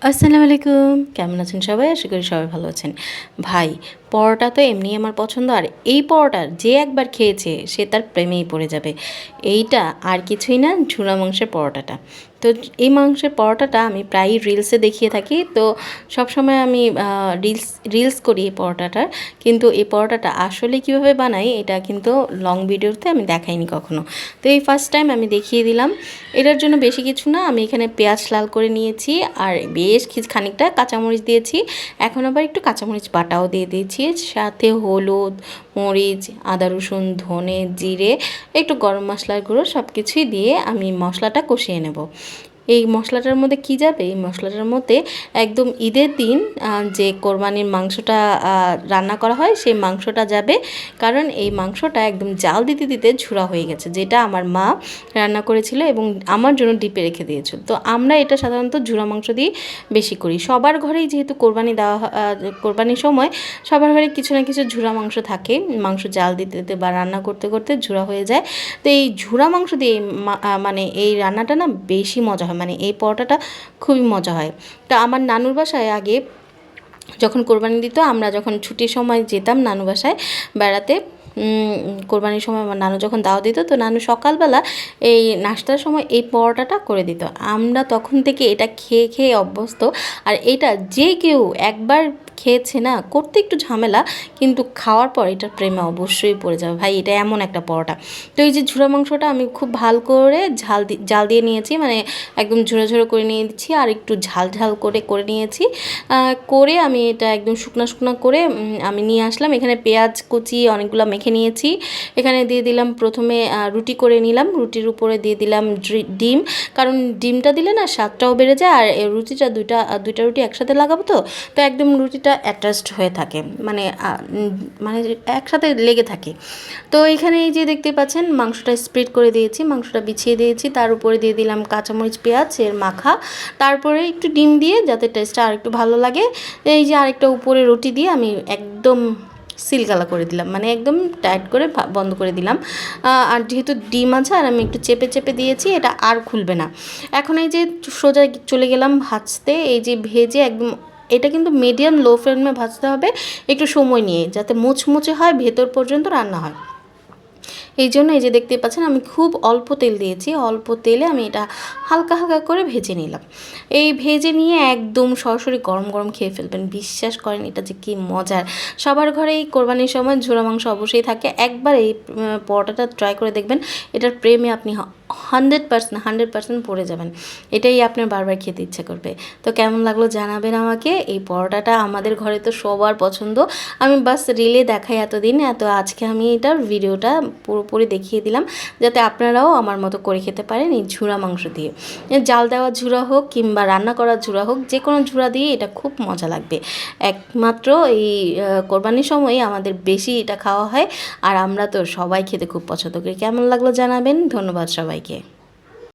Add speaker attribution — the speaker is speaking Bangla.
Speaker 1: আসসালামু আলাইকুম, কেমন আছেন সবাই? আশা করি সবাই ভালো আছেন। ভাই, পরোটা তো এমনিই আমার পছন্দ, আর এই পরোটা যে একবার খেয়েছে সে তার প্রেমেই পড়ে যাবে। এইটা আর কিছুই না, ঝুরা মাংসের পরোটাটা। তো এই মাংসের পরোটাটা আমি প্রায়ই রিলসে দেখিয়ে থাকি, তো সবসময় আমি রিলস করি এই পরোটাটার। কিন্তু এই পরোটাটা আসলে কীভাবে বানাই এটা কিন্তু লং ভিডিওতে আমি দেখাইনি কখনো। তো এই ফার্স্ট টাইম আমি দেখিয়ে দিলাম। এটার জন্য বেশি কিছু না, আমি এখানে পেঁয়াজ লাল করে নিয়েছি আর বেশ খানিকটা কাঁচামরিচ দিয়েছি। এখন আবার একটু কাঁচামরিচ বাটাও দিয়ে দিয়েছি, সাথে হলুদ, মরিচ, আদা রসুন, ধনে, জিরে, একটু গরম মশলার গুঁড়ো সব কিছুই দিয়ে আমি মশলাটা কষিয়ে নেব। এই মশলাটার মধ্যে কি যাবে? এই মশলাটার মধ্যে একদম ঈদের দিন যে কোরবানির মাংসটা রান্না করা হয় সেই মাংসটা যাবে, কারণ এই মাংসটা একদম জাল দিতে দিতে ঝুরা হয়ে গেছে, যেটা আমার মা রান্না করেছিল এবং আমার জন্য ডিপে রেখে দিয়েছিল। তো আমরা এটা সাধারণত ঝুরা মাংস দিয়ে বেশি করি। সবার ঘরেই যেহেতু কোরবানি দেওয়া কোরবানির সময় সবার ঘরে কিছু না কিছু ঝুরা মাংস থাকে, মাংস জাল দিতে দিতে বা রান্না করতে করতে ঝুরা হয়ে যায়। তো এই ঝুরা মাংস দিয়ে মানে এই রান্নাটা না বেশি মজা হয়, মানে এই পরোটাটা খুবই মজা হয়। তা আমার নানুর বাসায় আগে যখন কোরবানি দিত, আমরা যখন ছুটির সময় যেতাম নানু বাসায় বেড়াতে, কোরবানির সময় আমার নানু যখন দাওয়াত দিত, তো নানু সকালবেলা এই নাস্তার সময় এই পরোটাটা করে দিত। আমরা তখন থেকে এটা খেয়ে খেয়ে অভ্যস্ত। আর এটা যে কেউ একবার খেয়েছে না, করতে একটু ঝামেলা, কিন্তু খাওয়ার পর এটার প্রেমে অবশ্যই পড়ে যাবে। ভাই, এটা এমন একটা পরোটা। তো এই যে ঝুরা মাংসটা আমি খুব ভালো করে জাল দিয়ে নিয়েছি, মানে একদম ঝুরো ঝুরো করে নিয়েছি, আর একটু ঝাল ঝাল করে নিয়েছি। করে আমি এটা একদম শুকনো শুকনো করে আমি নিয়ে আসলাম। এখানে পেঁয়াজ কুচি অনেকগুলো মেখে নিয়েছি। এখানে দিয়ে দিলাম প্রথমে রুটি করে নিলাম, রুটির উপরে দিয়ে দিলাম ডিম, কারণ ডিমটা দিলে না স্বাদটাও বেড়ে যায়, আর রুটিটা দুইটা রুটি একসাথে লাগাবো, তো একদম রুটিটা অ্যাটাচড হয়ে থাকে, মানে মানে একসাথে লেগে থাকে। তো এখানে এই যে দেখতে পাচ্ছেন মাংসটা স্প্রেড করে দিয়েছি, মাংসটা বিছিয়ে দিয়েছি, তার উপরে দিয়ে দিলাম কাঁচামরিচ পেঁয়াজ এর মাখা, তারপরে একটু ডিম দিয়ে যাতে টেস্টটা আর একটু ভালো লাগে। এই যে আরেকটা উপরে রুটি দিয়ে আমি একদম সিলগালা করে দিলাম, মানে একদম টাইট করে বন্ধ করে দিলাম। আর যেহেতু ডিম আছে আর আমি একটু চেপে চেপে দিয়েছি, এটা আর খুলবে না। এখন এই যে সোজা চলে গেলাম ভাজতে। এই যে ভেজে একদম, এটা কিন্তু মিডিয়াম লো ফ্লেমে ভাজতে হবে, একটু সময় নিয়ে, যাতে মুচমুচে হয়, ভেতর পর্যন্ত রান্না হয়। এই জন্য এই যে দেখতে পাচ্ছেন আমি খুব অল্প তেল দিয়েছি, অল্প তেলে আমি এটা হালকা হালকা করে ভেজে নিলাম। এই ভেজে নিয়ে একদম সরাসরি গরম গরম খেয়ে ফেলবেন, বিশ্বাস করেন এটা যে কী মজার। সবার ঘরে এই কোরবানির সময় ঝোড়া মাংস অবশ্যই থাকে, একবার এই পরোটাটা ট্রাই করে দেখবেন, এটার প্রেমে আপনি 100% পড়ে যাবেন, এটাই আপনার বারবার খেতে ইচ্ছে করবে। তো কেমন লাগলো জানাবেন আমাকে। এই পরোটাটা আমাদের ঘরে তো সবার পছন্দ, আমি বাস রিলে দেখাই এতদিন, আজকে আমি এটার ভিডিওটা পুরোপুরি দেখিয়ে দিলাম, যাতে আপনারাও আমার মতো করে খেতে পারেন এই ঝুরা মাংস দিয়ে। জাল দেওয়া ঝুরা হোক কিংবা রান্না করা ঝুরা হোক, যে কোনো ঝুরা দিয়ে এটা খুব মজা লাগবে। একমাত্র এই কোরবানির সময় আমাদের বেশি এটা খাওয়া হয়, আর আমরা তো সবাই খেতে খুব পছন্দ করি। কেমন লাগলো জানাবেন। ধন্যবাদ সবাইকে।